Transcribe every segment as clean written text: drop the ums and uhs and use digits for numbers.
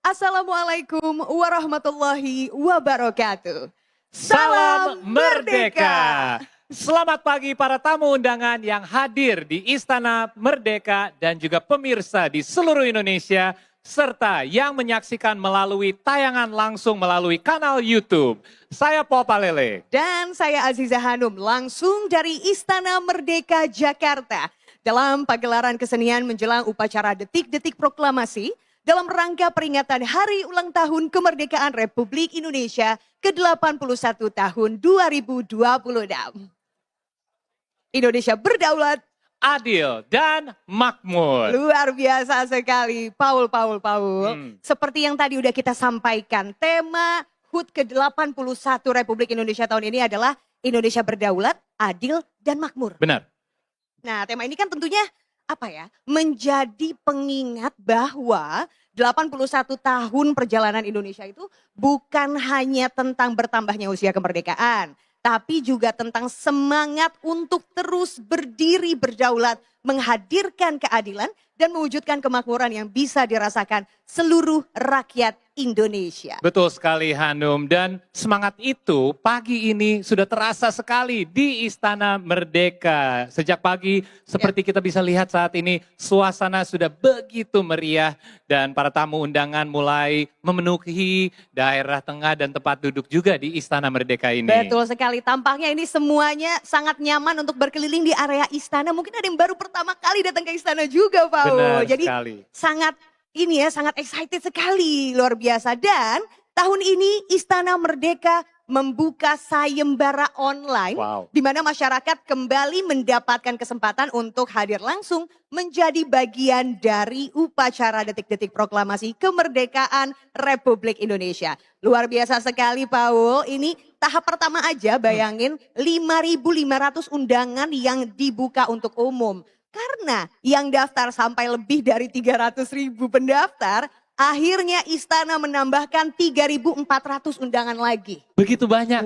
Assalamualaikum warahmatullahi wabarakatuh. Salam Merdeka! Selamat pagi para tamu undangan yang hadir di Istana Merdeka dan juga pemirsa di seluruh Indonesia serta yang menyaksikan melalui tayangan langsung melalui kanal YouTube. Saya Popa Lele. Dan saya Aziza Hanum langsung dari Istana Merdeka Jakarta dalam pagelaran kesenian menjelang upacara detik-detik proklamasi dalam rangka peringatan Hari Ulang Tahun Kemerdekaan Republik Indonesia ke-81 tahun 2026. Indonesia berdaulat, Adil dan makmur. luar biasa sekali, Paul. Seperti yang tadi udah kita sampaikan, tema HUT ke-81 Republik Indonesia tahun ini adalah Indonesia berdaulat, adil, dan makmur. Benar. Nah, tema ini kan tentunya menjadi pengingat bahwa 81 tahun perjalanan Indonesia itu bukan hanya tentang bertambahnya usia kemerdekaan, tapi juga tentang semangat untuk terus berdiri berdaulat, menghadirkan keadilan dan mewujudkan kemakmuran yang bisa dirasakan seluruh rakyat Indonesia. Betul sekali Hanum, dan semangat itu pagi ini sudah terasa sekali di Istana Merdeka. Sejak pagi seperti kita bisa lihat saat ini suasana sudah begitu meriah dan para tamu undangan mulai memenuhi daerah tengah dan tempat duduk juga di Istana Merdeka ini. Betul sekali, tampaknya ini semuanya sangat nyaman untuk berkeliling di area istana. Mungkin ada yang baru pertama kali datang ke istana juga, Paul. Benar Jadi sekali. sangat excited sekali, luar biasa. Dan tahun ini Istana Merdeka membuka sayembara online, di mana masyarakat kembali mendapatkan kesempatan untuk hadir langsung menjadi bagian dari upacara detik-detik proklamasi kemerdekaan Republik Indonesia. Luar biasa sekali, Paul. Ini tahap pertama aja, bayangin 5.500 undangan yang dibuka untuk umum. Karena yang daftar sampai lebih dari 300.000 pendaftar, akhirnya istana menambahkan 3.400 undangan lagi. Begitu banyak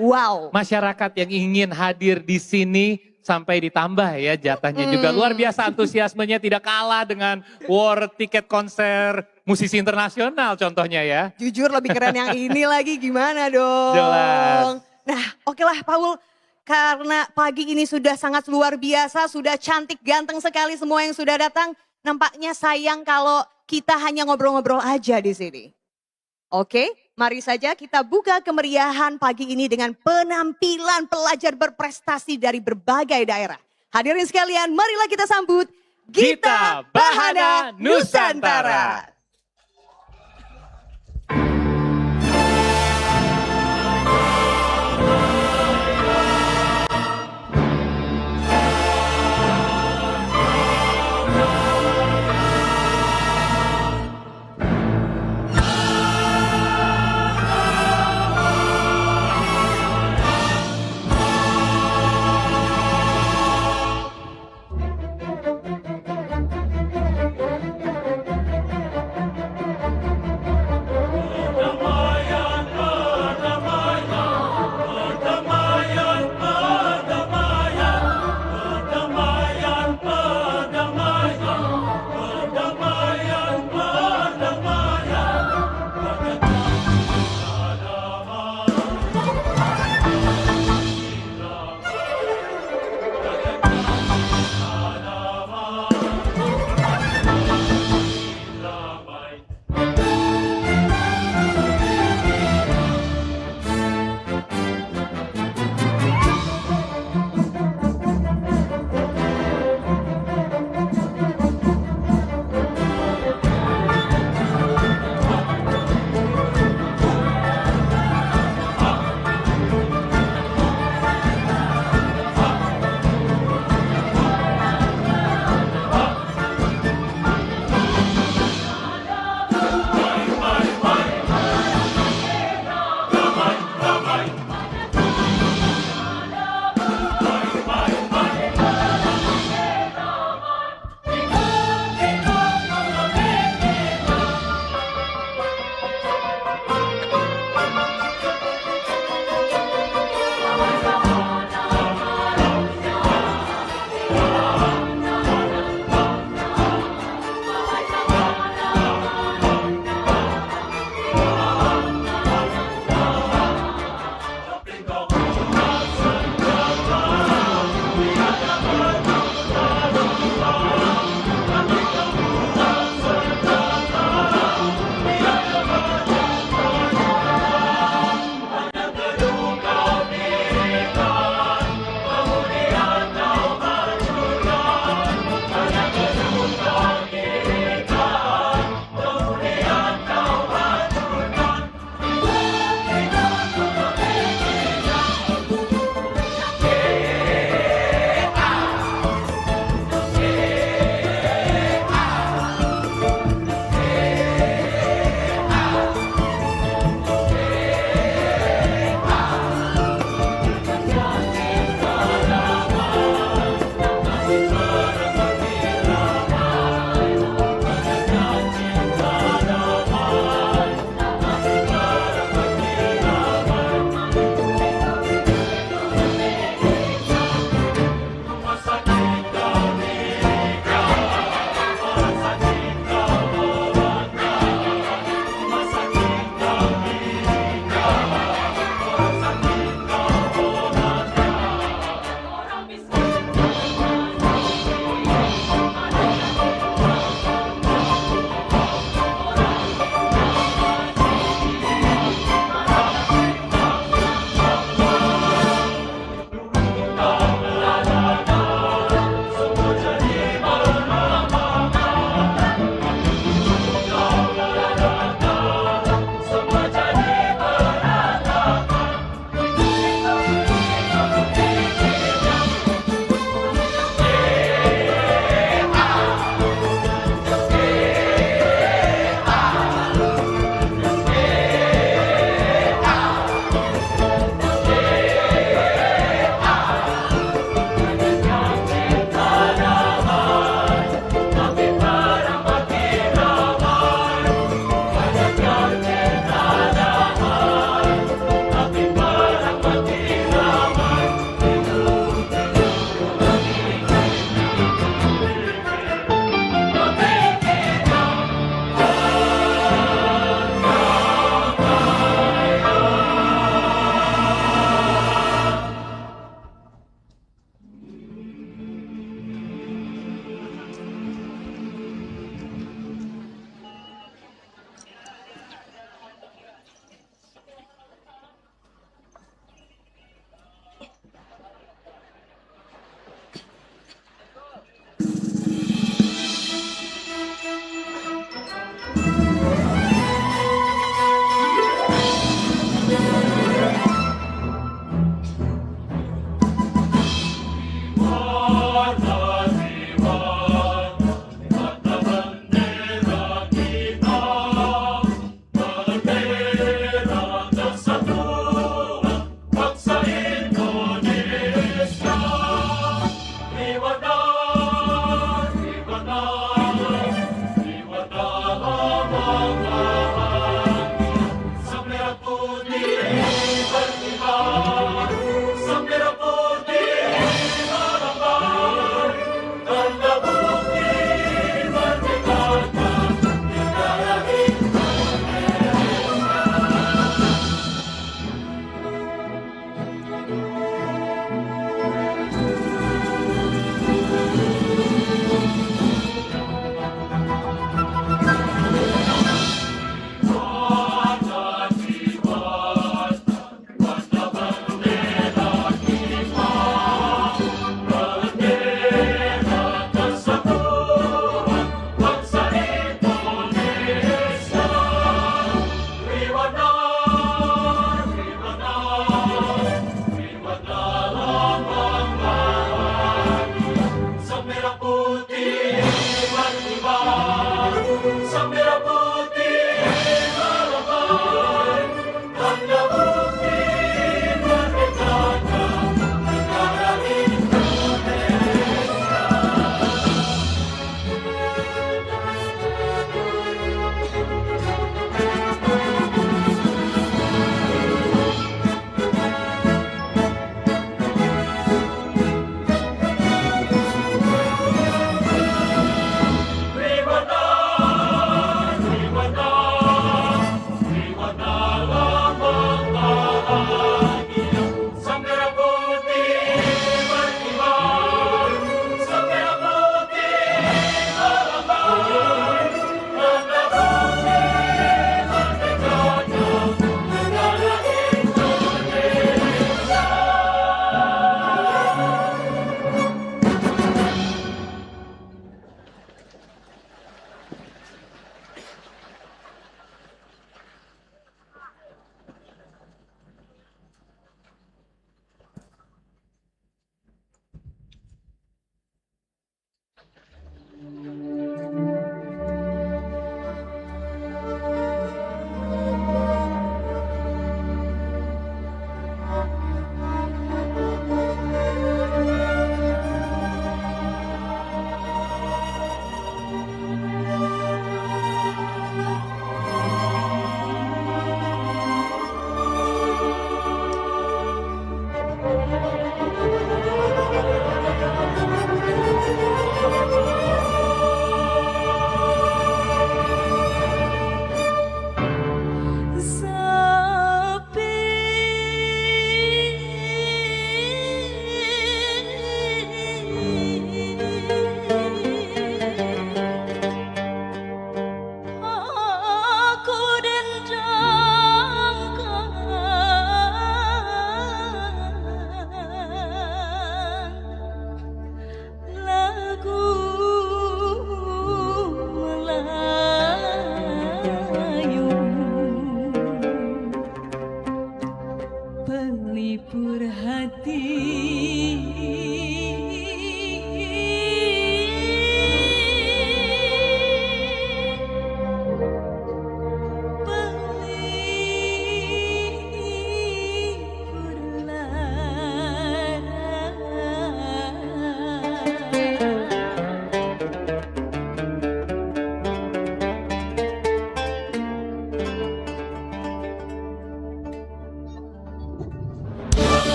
masyarakat yang ingin hadir di sini sampai ditambah ya jatahnya juga. Luar biasa antusiasmenya, tidak kalah dengan war tiket konser musisi internasional contohnya ya. Jujur lebih keren yang ini lagi, gimana dong? Jelas. Nah oke lah Paul. Karena pagi ini sudah sangat luar biasa, sudah cantik, ganteng sekali semua yang sudah datang. Nampaknya sayang kalau kita hanya ngobrol-ngobrol aja di sini. Oke, mari saja kita buka kemeriahan pagi ini dengan penampilan pelajar berprestasi dari berbagai daerah. Hadirin sekalian, marilah kita sambut Gita Bahana Nusantara.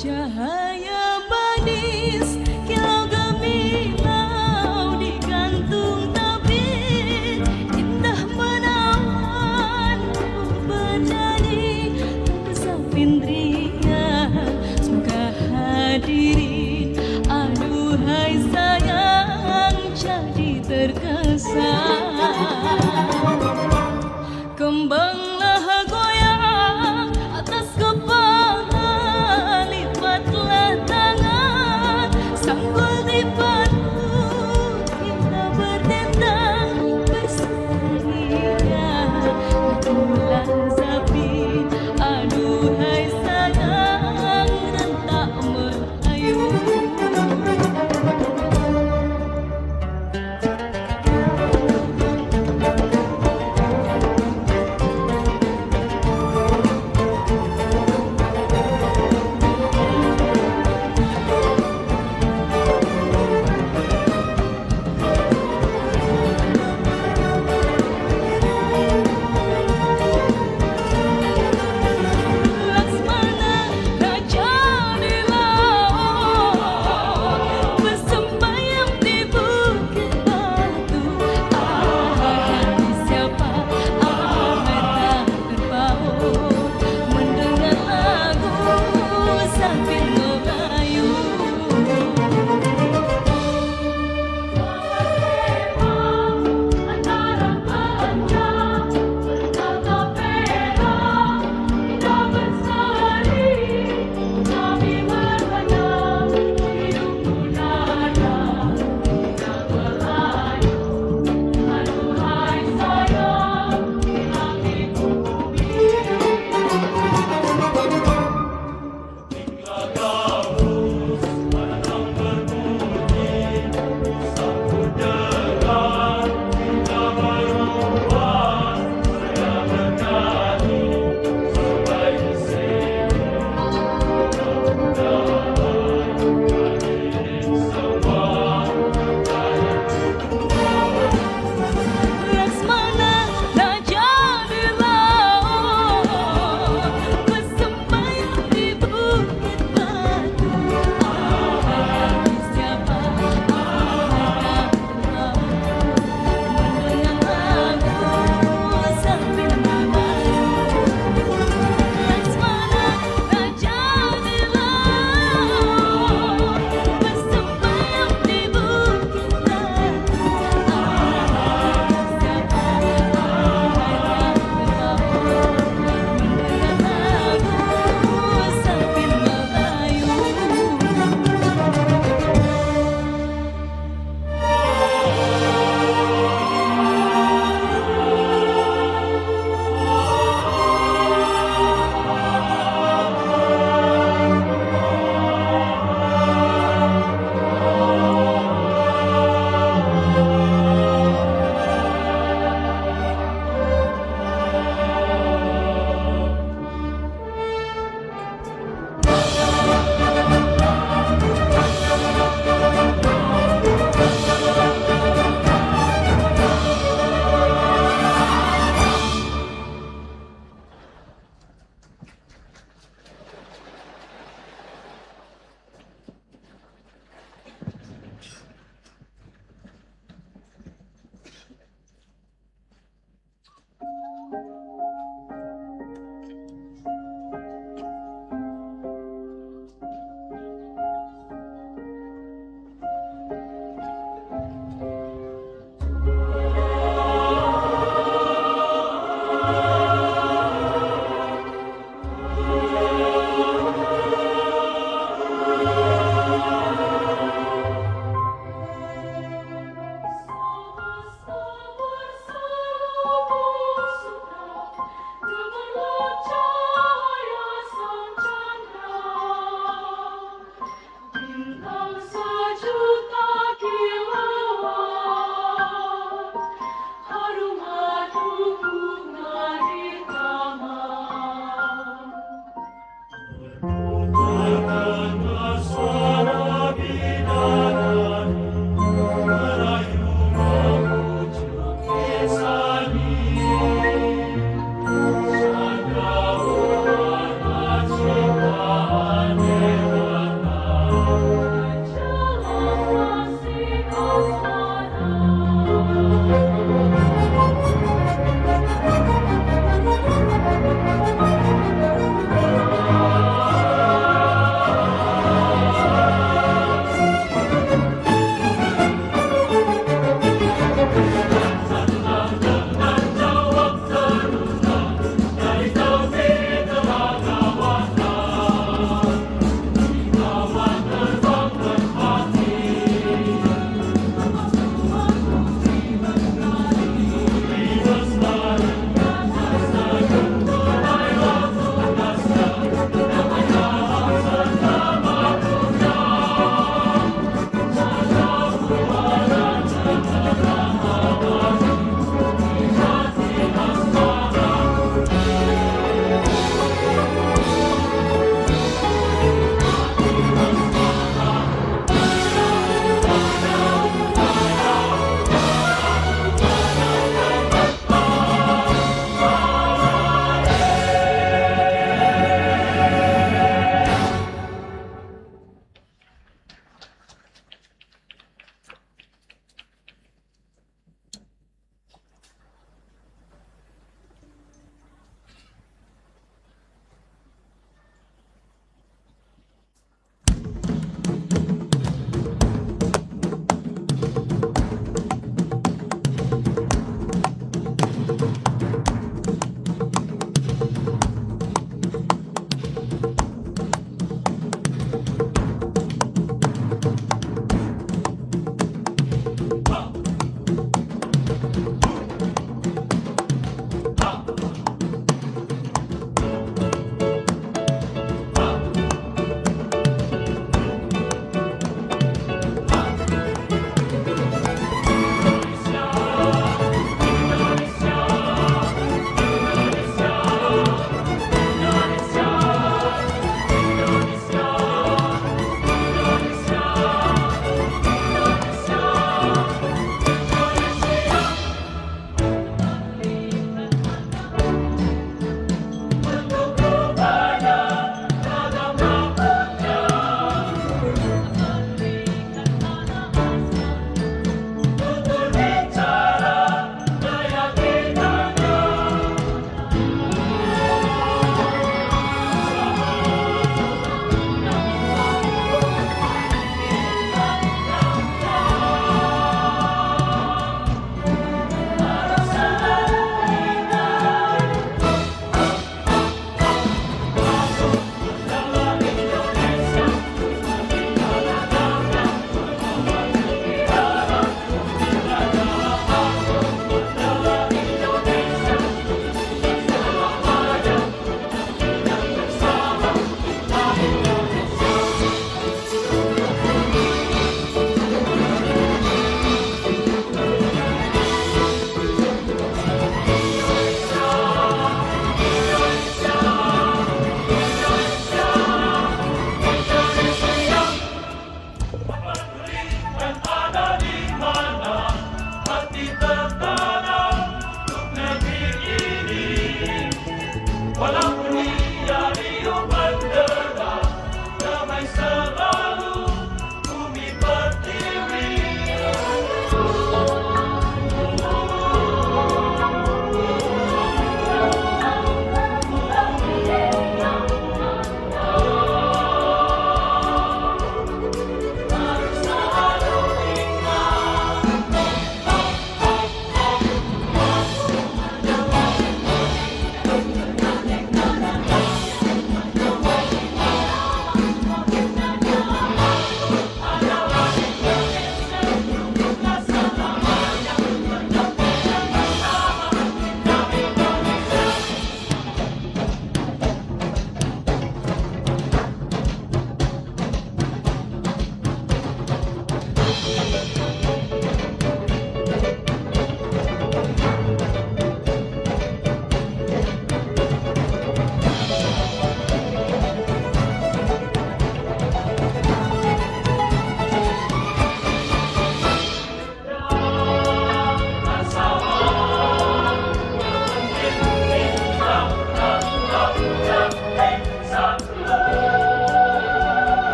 Cahaya manis kilau gemilau di gantung tabir, indah menawan bernyanyi Sapindria. Semoga hadirin aduhai sayang jadi terkesan. Kembanglah goyang atas kepala, lipatlah tangan, sanggul dipadu, kita berdendang berseria. Itulah Zapin, aduhai sayang dan tak merayu.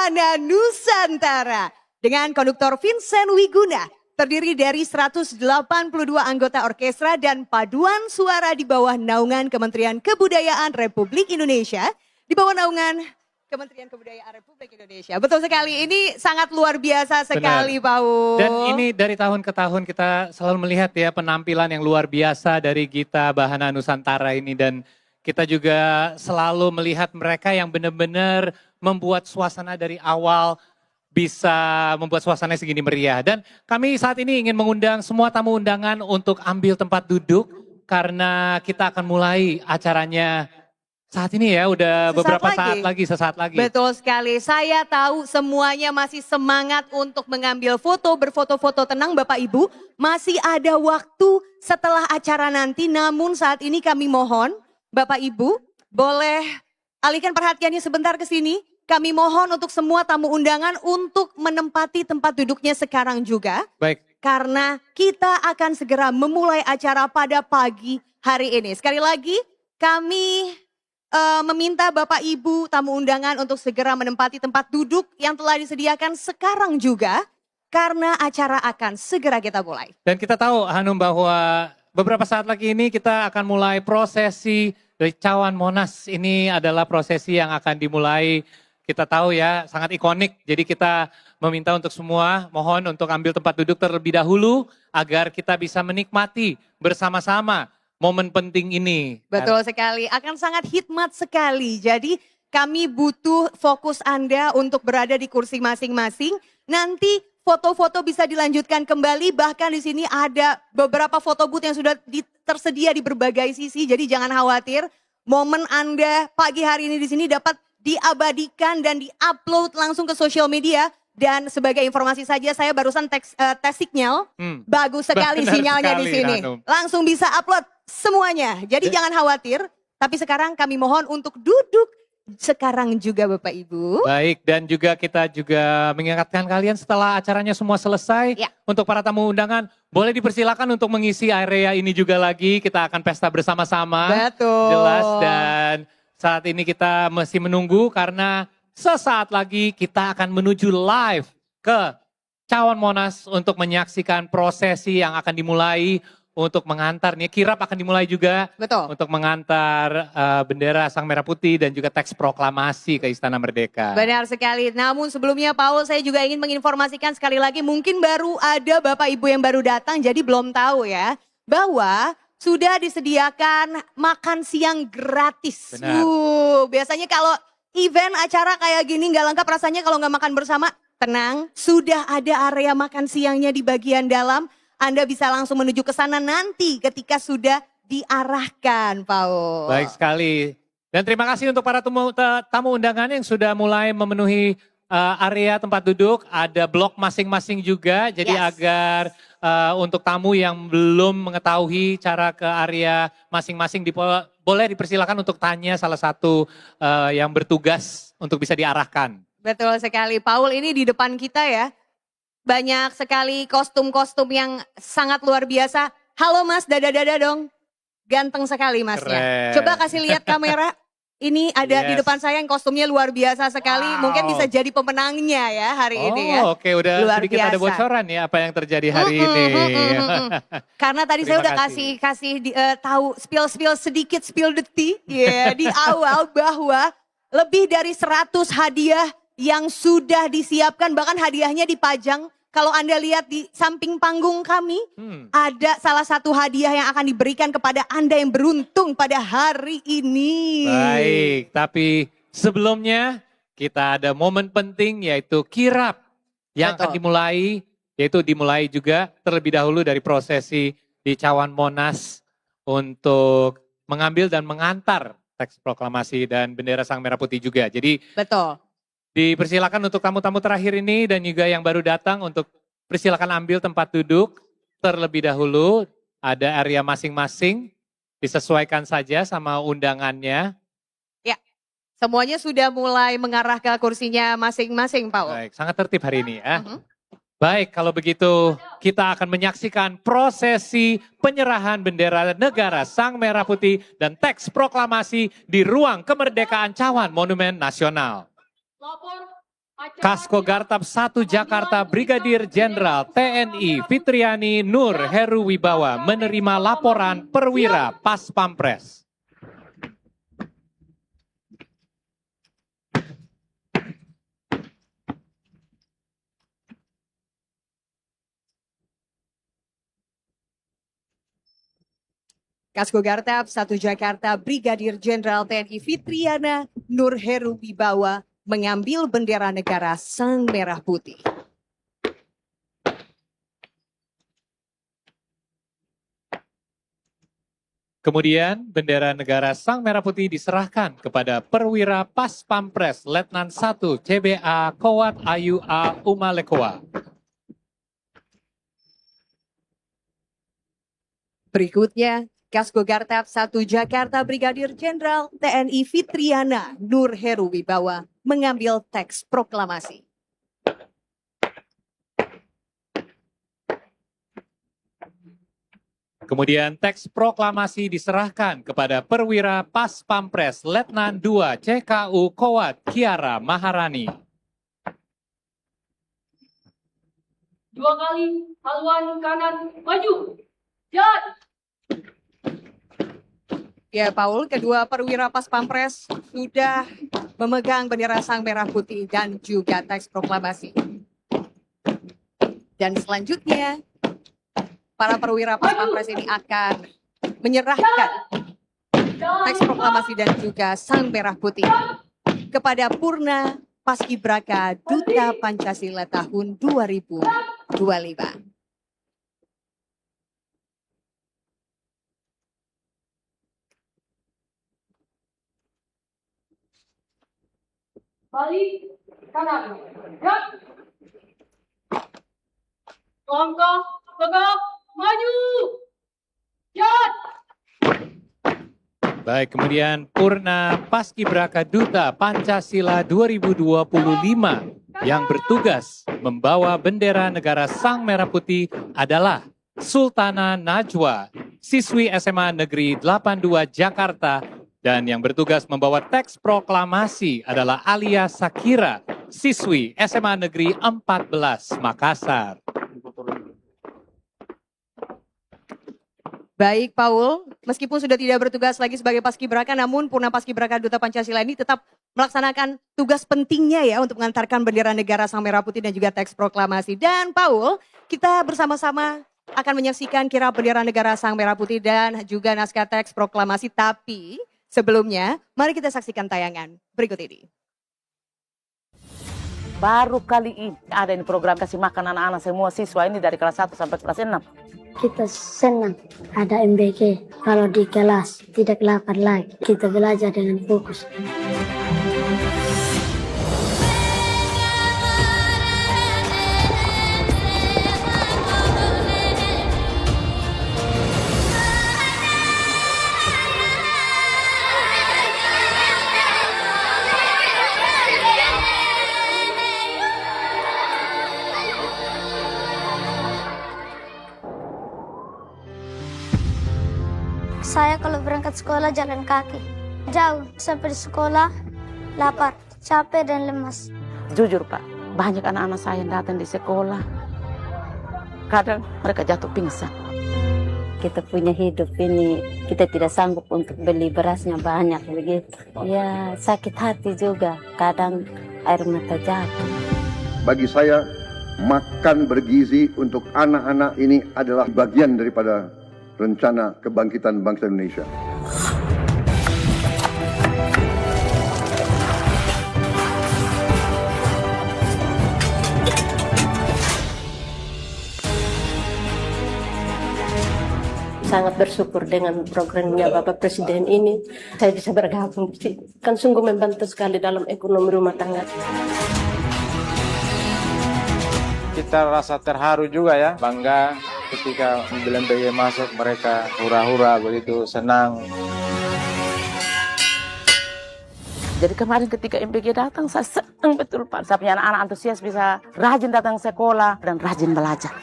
Bahana Nusantara. Dengan konduktor Vincent Wiguna, terdiri dari 182 anggota orkestra dan paduan suara di bawah naungan Kementerian Kebudayaan Republik Indonesia. Di bawah naungan Kementerian Kebudayaan Republik Indonesia. Betul sekali, ini sangat luar biasa sekali, Paul. Dan ini dari tahun ke tahun kita selalu melihat ya penampilan yang luar biasa dari Gita Bahana Nusantara ini. Dan kita juga selalu melihat mereka yang benar-benar membuat suasana dari awal bisa membuat suasana segini meriah. Dan kami saat ini ingin mengundang semua tamu undangan untuk ambil tempat duduk karena kita akan mulai acaranya saat ini ya, udah sesaat lagi. Betul sekali, saya tahu semuanya masih semangat untuk mengambil foto, berfoto-foto. Tenang Bapak Ibu, masih ada waktu setelah acara nanti. Namun saat ini kami mohon Bapak Ibu boleh alihkan perhatiannya sebentar ke sini. Kami mohon untuk semua tamu undangan untuk menempati tempat duduknya sekarang juga. Baik. Karena kita akan segera memulai acara pada pagi hari ini. Sekali lagi kami meminta Bapak Ibu tamu undangan untuk segera menempati tempat duduk yang telah disediakan sekarang juga. Karena acara akan segera kita mulai. Dan kita tahu Hanum bahwa beberapa saat lagi ini kita akan mulai prosesi dari Cawan Monas. Ini adalah prosesi yang akan dimulai, kita tahu ya, sangat ikonik. Jadi kita meminta untuk semua mohon untuk ambil tempat duduk terlebih dahulu agar kita bisa menikmati bersama-sama momen penting ini. Betul sekali, akan sangat hikmat sekali. Jadi kami butuh fokus Anda untuk berada di kursi masing-masing. Nanti foto-foto bisa dilanjutkan kembali, bahkan di sini ada beberapa foto booth yang sudah tersedia di berbagai sisi. Jadi jangan khawatir, momen Anda pagi hari ini di sini dapat diabadikan dan diupload langsung ke sosial media. Dan sebagai informasi saja, saya barusan tes sinyal, bagus sekali sinyalnya di sini. Langsung bisa upload semuanya. Jadi jangan khawatir, tapi sekarang kami mohon untuk duduk sekarang juga Bapak Ibu. Baik, dan juga kita juga mengingatkan kalian setelah acaranya semua selesai, untuk para tamu undangan boleh dipersilakan untuk mengisi area ini juga lagi. Kita akan pesta bersama-sama. Betul. Jelas, dan saat ini kita masih menunggu karena sesaat lagi kita akan menuju live ke Cawan Monas untuk menyaksikan prosesi yang akan dimulai untuk mengantar, nih kirap akan dimulai juga. Betul. Untuk mengantar bendera Sang Merah Putih dan juga teks proklamasi ke Istana Merdeka. Benar sekali, namun sebelumnya Paul saya juga ingin menginformasikan sekali lagi, mungkin baru ada Bapak Ibu yang baru datang jadi belum tahu ya, bahwa sudah disediakan makan siang gratis. Benar. Biasanya kalau event acara kayak gini nggak lengkap rasanya kalau nggak makan bersama. Tenang, sudah ada area makan siangnya di bagian dalam. Anda bisa langsung menuju ke sana nanti ketika sudah diarahkan, Paul. Baik sekali. Dan terima kasih untuk para tamu undangan yang sudah mulai memenuhi area tempat duduk. Ada blok masing-masing juga, jadi agar untuk tamu yang belum mengetahui cara ke area masing-masing boleh dipersilakan untuk tanya salah satu yang bertugas untuk bisa diarahkan. Betul sekali, Paul, ini di depan kita ya, banyak sekali kostum-kostum yang sangat luar biasa. Halo Mas, dada-dada dong, ganteng sekali Masnya. Keren. Coba kasih lihat kamera, ini ada di depan saya yang kostumnya luar biasa sekali, mungkin bisa jadi pemenangnya ya hari ini ya. Oke, udah luar sedikit biasa. Ada bocoran ya apa yang terjadi hari ini. Karena tadi saya udah kasih tahu spill detik ya di awal bahwa lebih dari 100 hadiah yang sudah disiapkan, bahkan hadiahnya dipajang. Kalau Anda lihat di samping panggung kami, ada salah satu hadiah yang akan diberikan kepada Anda yang beruntung pada hari ini. Baik, tapi sebelumnya kita ada momen penting yaitu kirap yang akan dimulai, yaitu dimulai juga terlebih dahulu dari prosesi di Cawan Monas untuk mengambil dan mengantar teks proklamasi dan bendera Sang Merah Putih juga. Jadi betul. Dipersilakan untuk tamu-tamu terakhir ini dan juga yang baru datang untuk persilakan ambil tempat duduk terlebih dahulu. Ada area masing-masing, disesuaikan saja sama undangannya. Ya, semuanya sudah mulai mengarah ke kursinya masing-masing, Pak. Baik, sangat tertib hari ini ya. Baik, kalau begitu kita akan menyaksikan prosesi penyerahan bendera negara Sang Merah Putih dan teks proklamasi di ruang kemerdekaan Cawan Monumen Nasional. Kasko Gartab 1 Jakarta Brigadir Jenderal TNI Fitriani Nur Heru Wibawa menerima laporan perwira Pas Pampres. Kasko Gartab 1 Jakarta Brigadir Jenderal TNI Fitriana Nur Heru Wibawa mengambil bendera negara Sang Merah Putih. Kemudian bendera negara Sang Merah Putih diserahkan kepada perwira Pas Pampres Letnan 1 CBA Kowat Ayu A Umalekoa. Berikutnya, Kasko Gartab 1 Jakarta Brigadir Jenderal TNI Fitriana Nur Heru Wibawa mengambil teks proklamasi. Kemudian teks proklamasi diserahkan kepada perwira Pas Pampres Letnan 2 CKU Kowat Kiara Maharani. 2 kali haluan kanan maju. Jat. Ya, Paul, kedua perwira Pas Pampres sudah memegang bendera Sang Merah Putih dan juga teks proklamasi. Dan selanjutnya, para perwira Pas Pampres ini akan menyerahkan teks proklamasi dan juga Sang Merah Putih kepada Purna Paskibraka Duta Pancasila tahun 2025. Balik kanan. Jat. Langkah tegak maju. Jat. Baik, kemudian Purna Paskibraka Duta Pancasila 2025 yang bertugas membawa bendera negara Sang Merah Putih adalah Sultana Najwa, siswi SMA Negeri 82 Jakarta, dan yang bertugas membawa teks proklamasi adalah Alia Sakira, siswi SMA Negeri 14 Makassar. Baik, Paul, meskipun sudah tidak bertugas lagi sebagai Paskibraka, namun Purna Paskibraka Duta Pancasila ini tetap melaksanakan tugas pentingnya ya untuk mengantarkan bendera negara Sang Merah Putih dan juga teks proklamasi. Dan Paul, kita bersama-sama akan menyaksikan kirap bendera negara Sang Merah Putih dan juga naskah teks proklamasi. Tapi sebelumnya, mari kita saksikan tayangan berikut ini. Baru kali ini ada ini program kasih makan anak-anak semua siswa ini dari kelas 1 sampai kelas 6. Kita senang ada MBG. Kalau di kelas tidak lapar lagi. Kita belajar dengan fokus. Saya kalau berangkat sekolah jalan kaki. Jauh, sampai di sekolah lapar, capek dan lemas. Jujur Pak, banyak anak-anak saya yang datang di sekolah. Kadang mereka jatuh pingsan. Kita punya hidup ini, kita tidak sanggup untuk beli berasnya banyak begitu. Ya sakit hati juga, kadang air mata jatuh. Bagi saya, makan bergizi untuk anak-anak ini adalah bagian daripada rencana kebangkitan bangsa Indonesia. Sangat bersyukur dengan programnya Bapak Presiden ini, saya bisa bergabung. Kan sungguh membantu sekali dalam ekonomi rumah tangga. Kita rasa terharu juga ya, bangga ketika mobil MBG masuk, mereka hura-hura begitu, senang. Jadi kemarin ketika MBG datang, saya senang betul Pak. Saya punya anak-anak antusias bisa rajin datang sekolah dan rajin belajar.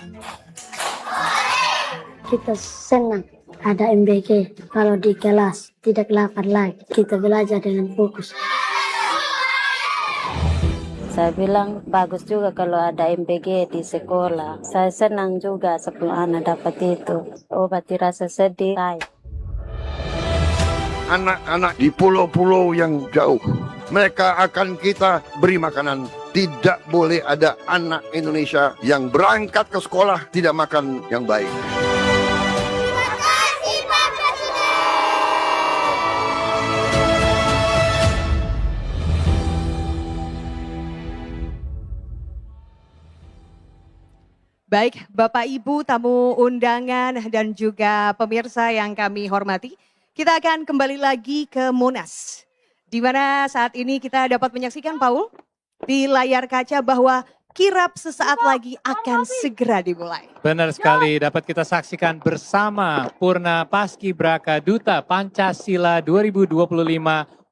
Kita senang ada MBG. Kalau di kelas tidak lapar lagi. Kita belajar dengan fokus. Saya bilang bagus juga kalau ada MBG di sekolah. Saya senang juga sebelum anak dapat itu. Obati rasa sedih. Anak-anak di pulau-pulau yang jauh, mereka akan kita beri makanan. Tidak boleh ada anak Indonesia yang berangkat ke sekolah tidak makan yang baik. Baik, Bapak Ibu tamu undangan dan juga pemirsa yang kami hormati, kita akan kembali lagi ke Monas. Di mana saat ini kita dapat menyaksikan, Paul, di layar kaca bahwa kirap sesaat lagi akan segera dimulai. Benar sekali, dapat kita saksikan bersama Purna Paskibraka Duta Pancasila 2025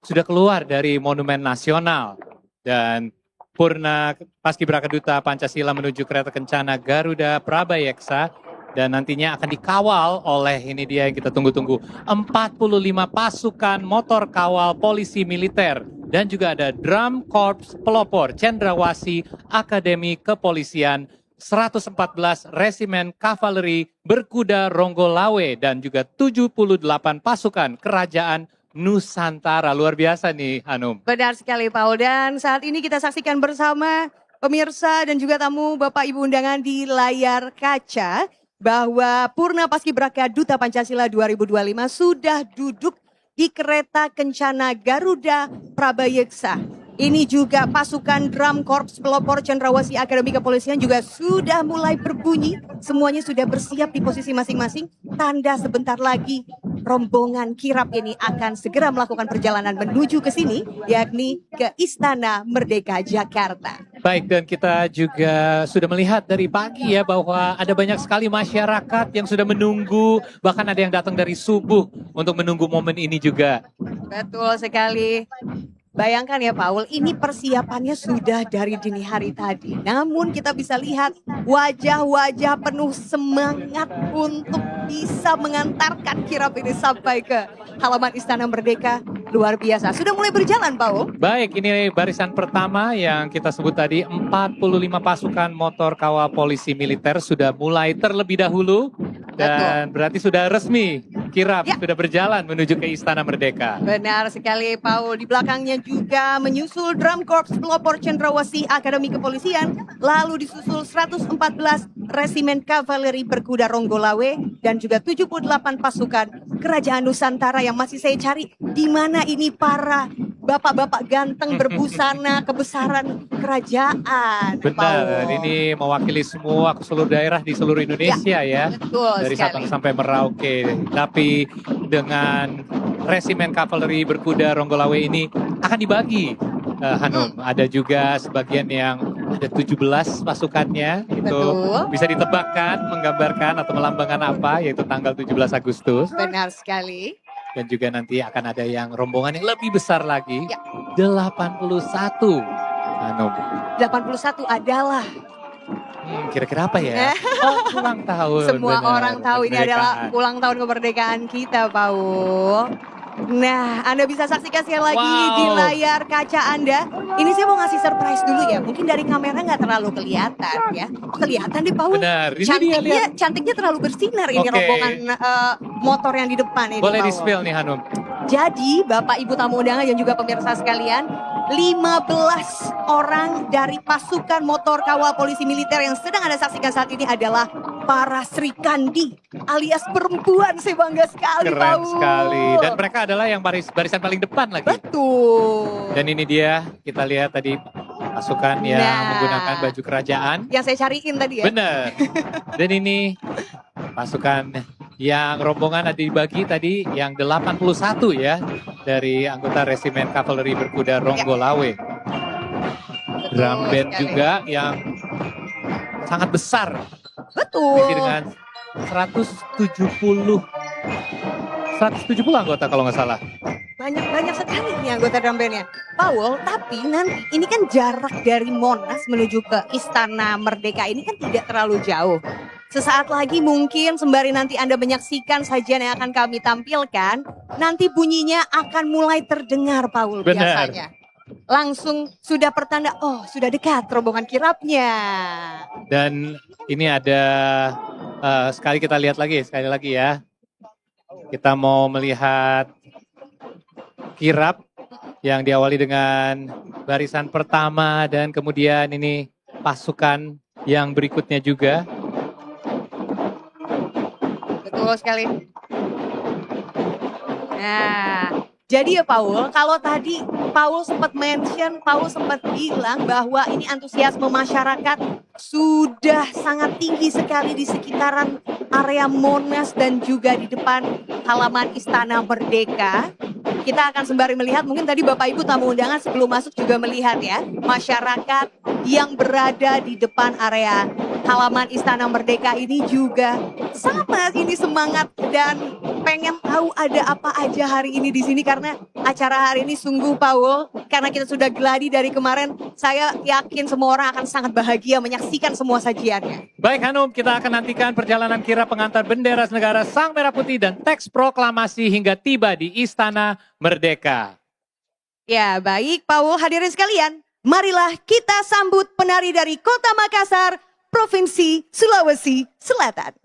sudah keluar dari Monumen Nasional. Dan Purna Paskibraka Duta Pancasila menuju kereta kencana Garuda Prabayeksa dan nantinya akan dikawal oleh, ini dia yang kita tunggu-tunggu, 45 pasukan motor kawal polisi militer dan juga ada Drum Korps Pelopor Cendrawasih Akademi Kepolisian, 114 Resimen Kavaleri Berkuda Ronggolawe dan juga 78 pasukan kerajaan Nusantara. Luar biasa nih, Hanum. Benar sekali, Paul. Dan saat ini kita saksikan bersama pemirsa dan juga tamu Bapak Ibu undangan di layar kaca bahwa Purna Paskibraka Duta Pancasila 2025 sudah duduk di kereta kencana Garuda Prabayeksa. Ini juga pasukan Drum Korps Pelopor Cendrawasih Akademi Kepolisian juga sudah mulai berbunyi. Semuanya sudah bersiap di posisi masing-masing. Tanda sebentar lagi rombongan kirap ini akan segera melakukan perjalanan menuju ke sini, yakni ke Istana Merdeka Jakarta. Baik, dan kita juga sudah melihat dari pagi ya bahwa ada banyak sekali masyarakat yang sudah menunggu, bahkan ada yang datang dari subuh untuk menunggu momen ini juga. Betul sekali. Bayangkan ya Paul, ini persiapannya sudah dari dini hari tadi. Namun kita bisa lihat wajah-wajah penuh semangat untuk bisa mengantarkan kirap ini sampai ke halaman Istana Merdeka. Luar biasa. Sudah mulai berjalan, Paul. Baik, ini barisan pertama yang kita sebut tadi, 45 pasukan motor kawal polisi militer sudah mulai terlebih dahulu. Dan berarti sudah resmi kirap sudah berjalan menuju ke Istana Merdeka. Benar sekali, Paul. Di belakangnya juga menyusul Drum Korps Pelopor Cendrawasih Akademi Kepolisian, lalu disusul 114 Resimen Kavaleri Berkuda Ronggolawe dan juga 78 pasukan Kerajaan Nusantara yang masih saya cari di mana ini para bapak-bapak ganteng berbusana kebesaran kerajaan. Benar, ini mewakili semua ke seluruh daerah di seluruh Indonesia ya. Betul dari sekali. Sabang sampai Merauke. Tapi dengan Resimen Kavaleri Berkuda Ronggolawe ini akan dibagi. Hanum, ada juga sebagian yang ada 17 pasukannya. Itu bisa ditebakkan, menggambarkan atau melambangkan apa, yaitu tanggal 17 Agustus. Benar sekali. Dan juga nanti akan ada yang rombongan yang lebih besar lagi, 81. Hanum. 81 adalah kira-kira apa ya? Oh, ulang tahun. semua benar, orang tahu ini adalah kemerdekaan. ulang tahun kemerdekaan kita, Paul. Nah, Anda bisa saksikan sekali lagi di layar kaca Anda. Ini saya mau ngasih surprise dulu ya. Mungkin dari kamera nggak terlalu kelihatan ya. Oh, kelihatan deh, Paul. Benar, ini dia, Cantiknya terlalu bersinar ini rombongan motor yang di depan ini. Boleh Paul. di-spill nih, Hanum. Jadi Bapak Ibu tamu undangan dan juga pemirsa sekalian, 15 orang dari pasukan motor kawal polisi militer yang sedang Anda saksikan saat ini adalah para Sri Kandi alias perempuan. Saya bangga sekali, Keren Paul. sekali. Dan mereka adalah yang barisan paling depan lagi. Betul. Dan ini dia, kita lihat tadi pasukan yang menggunakan baju kerajaan. Yang saya cariin tadi ya. Benar. Dan ini pasukan yang rombongan ada dibagi tadi yang 81 ya. Dari anggota Resimen Kavaleri Berkuda Ronggolawe. Drum band juga yang sangat besar. Betul. Isi dengan 170 anggota kalau nggak salah. Banyak sekali nih anggota drum bandnya. Paul, tapi nanti ini kan jarak dari Monas menuju ke Istana Merdeka ini kan tidak terlalu jauh. Sesaat lagi mungkin sembari nanti Anda menyaksikan sajian yang akan kami tampilkan, nanti bunyinya akan mulai terdengar, Paul, Benar. biasanya. langsung sudah pertanda, oh sudah dekat rombongan kirapnya. Dan ini ada, sekali lagi ya. Kita mau melihat kirap yang diawali dengan barisan pertama dan kemudian ini pasukan yang berikutnya juga. Betul sekali. Nah, jadi ya Paul, kalau tadi Paul sempat bilang bahwa ini antusiasme masyarakat sudah sangat tinggi sekali di sekitaran area Monas dan juga di depan halaman Istana Merdeka. Kita akan sembari melihat, mungkin tadi Bapak Ibu tamu undangan sebelum masuk juga melihat ya, masyarakat yang berada di depan area halaman Istana Merdeka ini juga sama ini semangat dan pengen tahu ada apa aja hari ini di sini, karena acara hari ini sungguh Paul, karena kita sudah geladi dari kemarin, saya yakin semua orang akan sangat bahagia menyaksikan semua sajiannya. Baik Hanum, kita akan nantikan perjalanan kirap pengantar bendera negara Sang Merah Putih dan teks proklamasi hingga tiba di Istana Merdeka. Ya baik Paul, hadirin sekalian, marilah kita sambut penari dari Kota Makassar, Provinsi Sulawesi Selatan.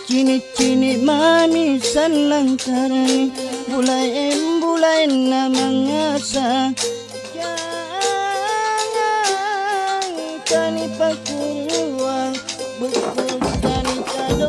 Cini-cini manisan lantaran bulai na mangasa. Jangan tani pakurua bekus tani kado.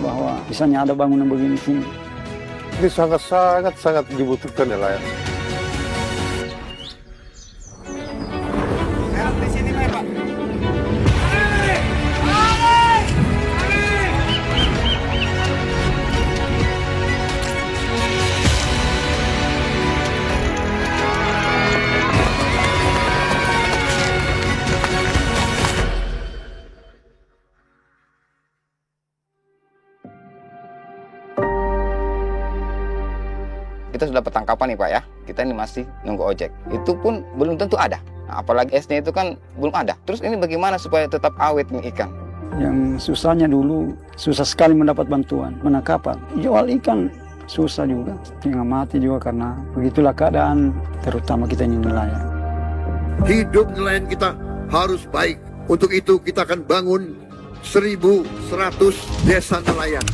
bahwa misalnya ada bangunan begini sini. Ini sangat dibutuhkan nelayan. Kita sudah dapat tangkapan nih Pak ya, kita ini masih nunggu ojek. Itu pun belum tentu ada. Nah, apalagi esnya itu kan belum ada. Terus ini bagaimana supaya tetap awet nih ikan? Yang susahnya dulu, susah sekali mendapat bantuan, penangkapan. Jual ikan susah juga, setengah mati juga karena begitulah keadaan, terutama kita ini nelayan. Hidup nelayan kita harus baik. Untuk itu kita akan bangun 1.100 desa nelayan.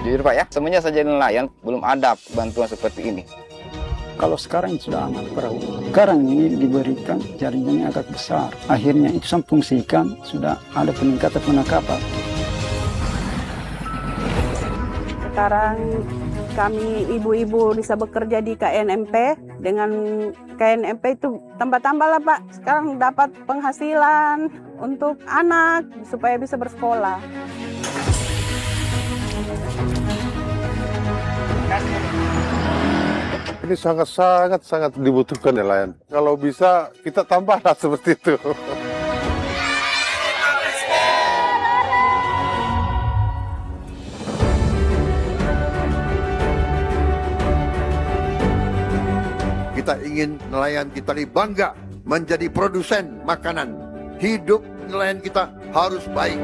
Jujur Pak ya, semenjak saya jadi nelayan belum ada bantuan seperti ini. Kalau sekarang sudah aman perahu. Sekarang ini diberikan jaringannya agak besar. Akhirnya itu fungsi ikan sudah ada peningkatan penangkapan. Sekarang kami ibu-ibu bisa bekerja di KNMP. Dengan KNMP itu tambah-tambah lah Pak. Sekarang dapat penghasilan untuk anak supaya bisa bersekolah. Ini sangat dibutuhkan nelayan. Kalau bisa kita tambahlah seperti itu. Kita ingin nelayan kita ini bangga menjadi produsen makanan. Hidup nelayan kita harus baik.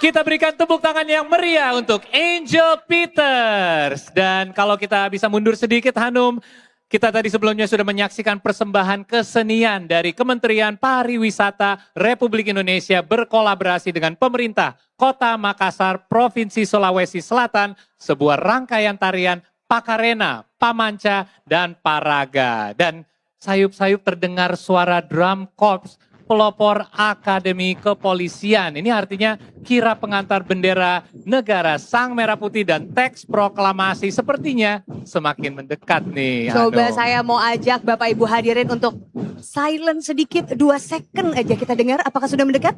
Kita berikan tepuk tangan yang meriah untuk Angel Peters. Dan kalau kita bisa mundur sedikit Hanum, kita tadi sebelumnya sudah menyaksikan persembahan kesenian dari Kementerian Pariwisata Republik Indonesia berkolaborasi dengan pemerintah Kota Makassar, Provinsi Sulawesi Selatan, sebuah rangkaian tarian Pakarena, Pamanca, dan Paraga. Dan sayup-sayup terdengar suara drum corps pelopor Akademi Kepolisian. Ini artinya kirap pengantar bendera negara Sang Merah Putih dan teks proklamasi sepertinya semakin mendekat nih. Coba saya mau ajak Bapak Ibu hadirin untuk silent sedikit, 2 second aja kita dengar. Apakah sudah mendekat?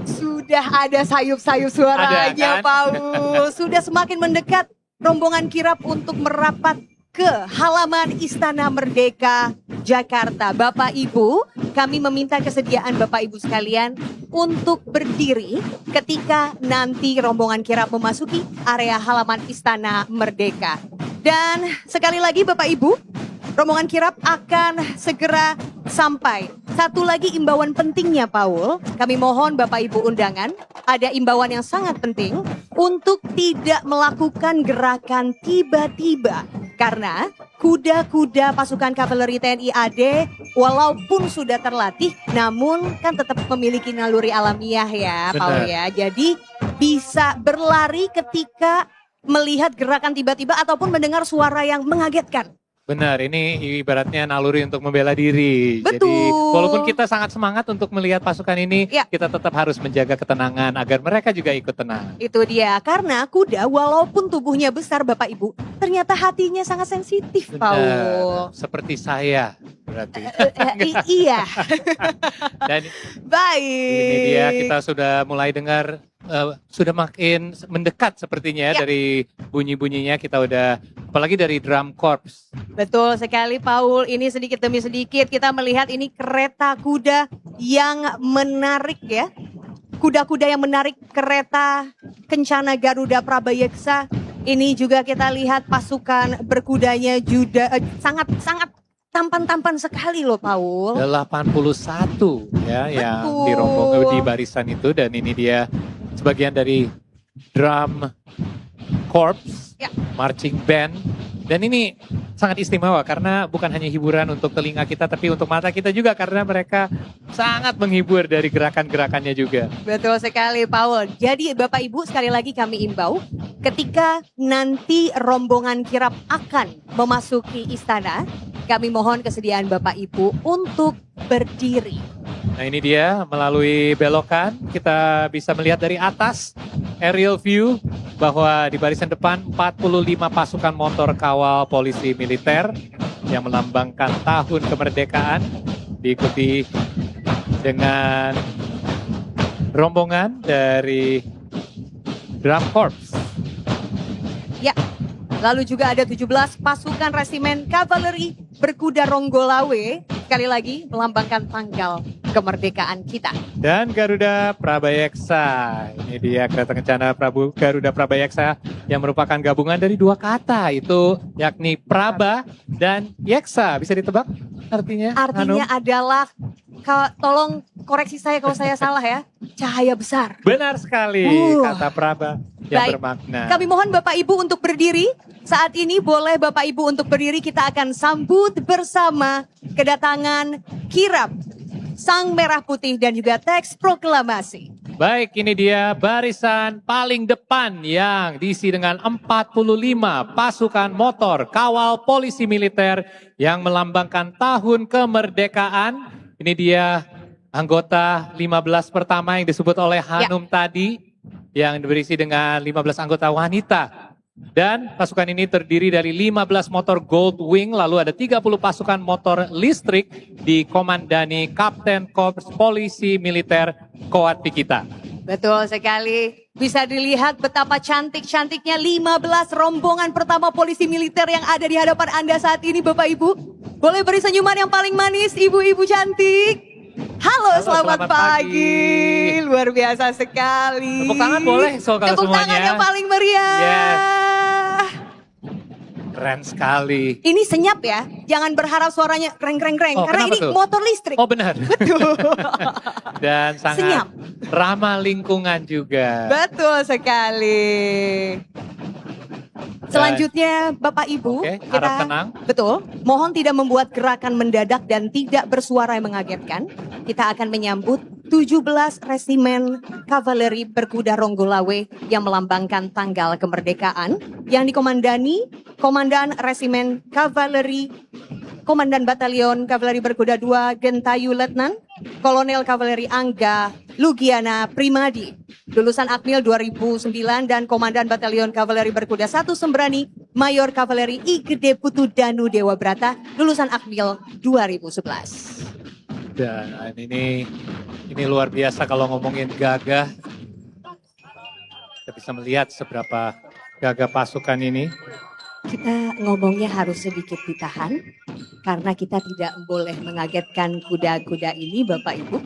Sudah ada sayup-sayup suaranya, kan? Paul. Sudah semakin mendekat rombongan kirap untuk merapat ke halaman Istana Merdeka Jakarta. Bapak Ibu, kami meminta kesediaan Bapak Ibu sekalian untuk berdiri ketika nanti rombongan kirap memasuki area halaman Istana Merdeka. Dan sekali lagi Bapak Ibu, rombongan kirap akan segera sampai. Satu lagi imbauan pentingnya Paul, kami mohon Bapak Ibu undangan, ada imbauan yang sangat penting untuk tidak melakukan gerakan tiba-tiba. Karena kuda-kuda pasukan kavaleri TNI AD walaupun sudah terlatih namun kan tetap memiliki naluri alamiah ya Paul ya. Jadi bisa berlari ketika melihat gerakan tiba-tiba ataupun mendengar suara yang mengagetkan. Benar, ini ibaratnya naluri untuk membela diri. Betul. Jadi walaupun kita sangat semangat untuk melihat pasukan ini, kita tetap harus menjaga ketenangan agar mereka juga ikut tenang. Itu dia, karena kuda walaupun tubuhnya besar Bapak Ibu, ternyata hatinya sangat sensitif Paul. Seperti saya berarti. Iya. Dan baik. Ini dia, kita sudah mulai dengar, sudah makin mendekat sepertinya dari bunyi-bunyinya, kita udah, apalagi dari drum corps. Betul sekali Paul, ini sedikit demi sedikit kita melihat ini kereta kuda yang menarik ya. Kuda-kuda yang menarik kereta Kencana Garuda Prabayeksa. Ini juga kita lihat pasukan berkudanya juga sangat-sangat tampan-tampan sekali loh Paul. 81 ya yang dirombong di barisan itu, dan ini dia sebagian dari drum corps, marching band. Dan ini sangat istimewa karena bukan hanya hiburan untuk telinga kita tapi untuk mata kita juga karena mereka sangat menghibur dari gerakan-gerakannya juga. Betul sekali Paul. Jadi Bapak Ibu sekali lagi kami imbau ketika nanti rombongan kirap akan memasuki istana, kami mohon kesediaan Bapak Ibu untuk berdiri. Nah ini dia melalui belokan kita bisa melihat dari atas aerial view bahwa di barisan depan 45 pasukan motor kawal polisi militer yang melambangkan tahun kemerdekaan diikuti dengan rombongan dari drum corps. Ya, lalu juga ada 17 pasukan resimen kavaleri berkuda Ronggolawe, sekali lagi melambangkan tanggal kemerdekaan kita. Dan Garuda Prabayeksa, ini dia kereta kencana Garuda Prabayeksa yang merupakan gabungan dari 2 kata, itu yakni Praba dan Yeksa. Bisa ditebak artinya? Artinya adalah, tolong koreksi saya kalau saya salah ya, cahaya besar. Benar sekali, kata Praba yang bermakna. Kami mohon Bapak Ibu untuk berdiri. Saat ini boleh Bapak Ibu untuk berdiri, kita akan sambut bersama kedatangan kirap Sang Merah Putih dan juga teks proklamasi. Baik, ini dia barisan paling depan yang diisi dengan 45 pasukan motor kawal polisi militer yang melambangkan tahun kemerdekaan. Ini dia anggota 15 pertama yang disebut oleh Hanum tadi, yang berisi dengan 15 anggota wanita. Dan pasukan ini terdiri dari 15 motor Gold Wing, lalu ada 30 pasukan motor listrik dikomandani Kapten Korps Polisi Militer Koat Pikita. Betul sekali. Bisa dilihat betapa cantik-cantiknya 15 rombongan pertama polisi militer yang ada di hadapan Anda saat ini Bapak Ibu. Boleh beri senyuman yang paling manis ibu-ibu cantik. Halo, selamat pagi. Luar biasa sekali. Tepuk tangan boleh kalau Tepuk semuanya. Tangan yang paling meriah. Yes. Keren sekali. Ini senyap ya, jangan berharap suaranya kreng-kreng-kreng, Oh, karena kenapa ini tuh? motor listrik. Oh benar. Betul. Dan sangat Senyap. ramah lingkungan juga. Betul sekali. Selanjutnya Bapak Ibu, Oke, harap tenang. betul, mohon tidak membuat gerakan mendadak dan tidak bersuara yang mengagetkan. Kita akan menyambut 17 resimen kavaleri berkuda Ronggolawe yang melambangkan tanggal kemerdekaan yang dikomandani Komandan Resimen Kavaleri Komandan Batalion Kavaleri Berkuda 2 Gentayu Letnan Kolonel Kavaleri Angga Lugiana Primadi, lulusan Akmil 2009 dan Komandan Batalion Kavaleri Berkuda 1 Sembrani Mayor Kavaleri I Gede Putu Danu Dewa Brata, lulusan Akmil 2011. Dan ini luar biasa kalau ngomongin gagah. Kita bisa melihat seberapa gagah pasukan ini. Kita ngomongnya harus sedikit ditahan karena kita tidak boleh mengagetkan kuda-kuda ini, Bapak Ibu.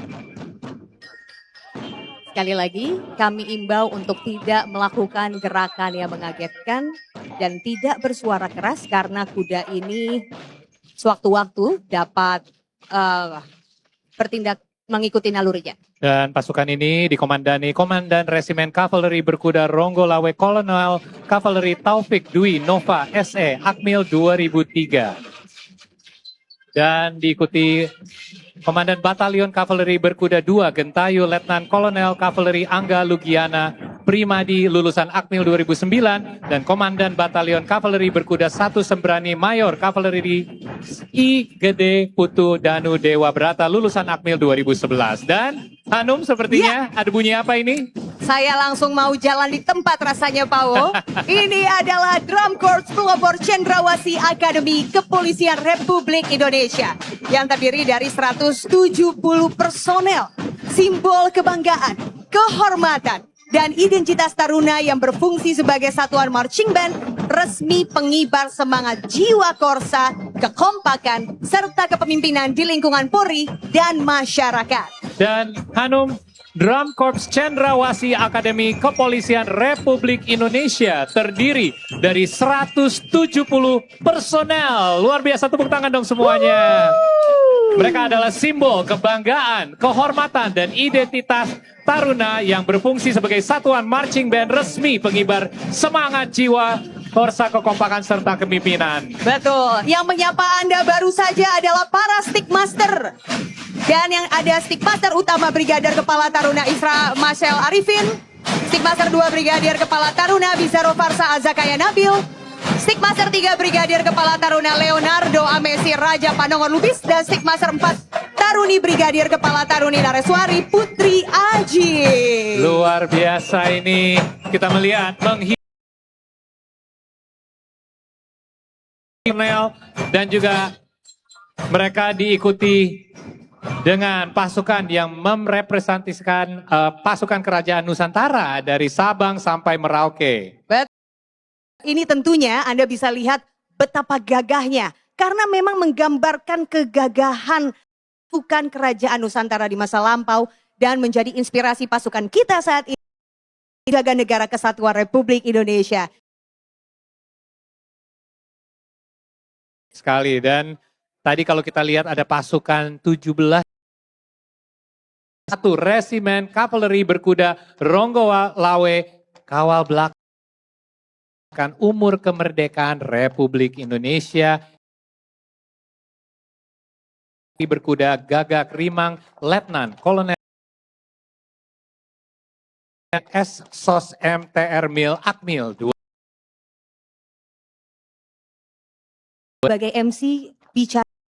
Sekali lagi, kami imbau untuk tidak melakukan gerakan yang mengagetkan dan tidak bersuara keras karena kuda ini sewaktu-waktu dapat bertindak mengikuti nalurinya. Dan pasukan ini dikomandani Komandan Resimen Kavaleri Berkuda Ronggolawe Kolonel Kavaleri Taufik Dwi Nova SE Akmil 2003. Dan diikuti Komandan Batalion Kavaleri Berkuda 2 Gentayu Letnan Kolonel Kavaleri Angga Lugiana Primadi lulusan Akmil 2009 dan Komandan Batalion Kavaleri Berkuda 1 Sembrani Mayor Kavaleri I Gede Putu Danu Dewa Brata lulusan Akmil 2011. Dan Hanum sepertinya ada bunyi apa ini? Saya langsung mau jalan di tempat rasanya, Pao. Ini adalah Drum Corps Pelopor Cendrawasih Akademi Kepolisian Republik Indonesia yang terdiri dari 170 personel, simbol kebanggaan, kehormatan, dan identitas taruna yang berfungsi sebagai satuan marching band resmi pengibar semangat jiwa korsa, kekompakan, serta kepemimpinan di lingkungan Polri dan masyarakat. Dan Hanum, Drum Corps Cendrawasih Akademi Kepolisian Republik Indonesia terdiri dari 170 personel. Luar biasa, tepuk tangan dong semuanya. Mereka adalah simbol kebanggaan, kehormatan, dan identitas taruna yang berfungsi sebagai satuan marching band resmi pengibar semangat jiwa, korsa, kekompakan, serta kepemimpinan. Betul, yang menyapa Anda baru saja adalah para Stickmaster. Dan yang ada Stickmaster utama Brigadir Kepala Taruna Isra Marshal Arifin, Stickmaster 2 Brigadir Kepala Taruna Bizaro Farsa Azakaya Nabil, Stickmaster 3 Brigadir Kepala Taruna Leonardo Amesi Raja Panongor Lubis, dan Stickmaster 4 Taruni Brigadir Kepala Taruni Nareswari Putri Aji. Luar biasa ini, kita melihat dan juga mereka diikuti dengan pasukan yang merepresentasikan pasukan kerajaan Nusantara dari Sabang sampai Merauke. Ini tentunya Anda bisa lihat betapa gagahnya karena memang menggambarkan kegagahan pasukan kerajaan Nusantara di masa lampau dan menjadi inspirasi pasukan kita saat ini menjaga negara kesatuan Republik Indonesia. Sekali, dan tadi kalau kita lihat ada pasukan 17 satu Resimen Kavaleri Berkuda Ronggolawe kawal belakang umur kemerdekaan Republik Indonesia. Berkuda Gagak Rimang Letnan Kolonel S. Sos MTR Mil Akmil 2. Sebagai MC bicara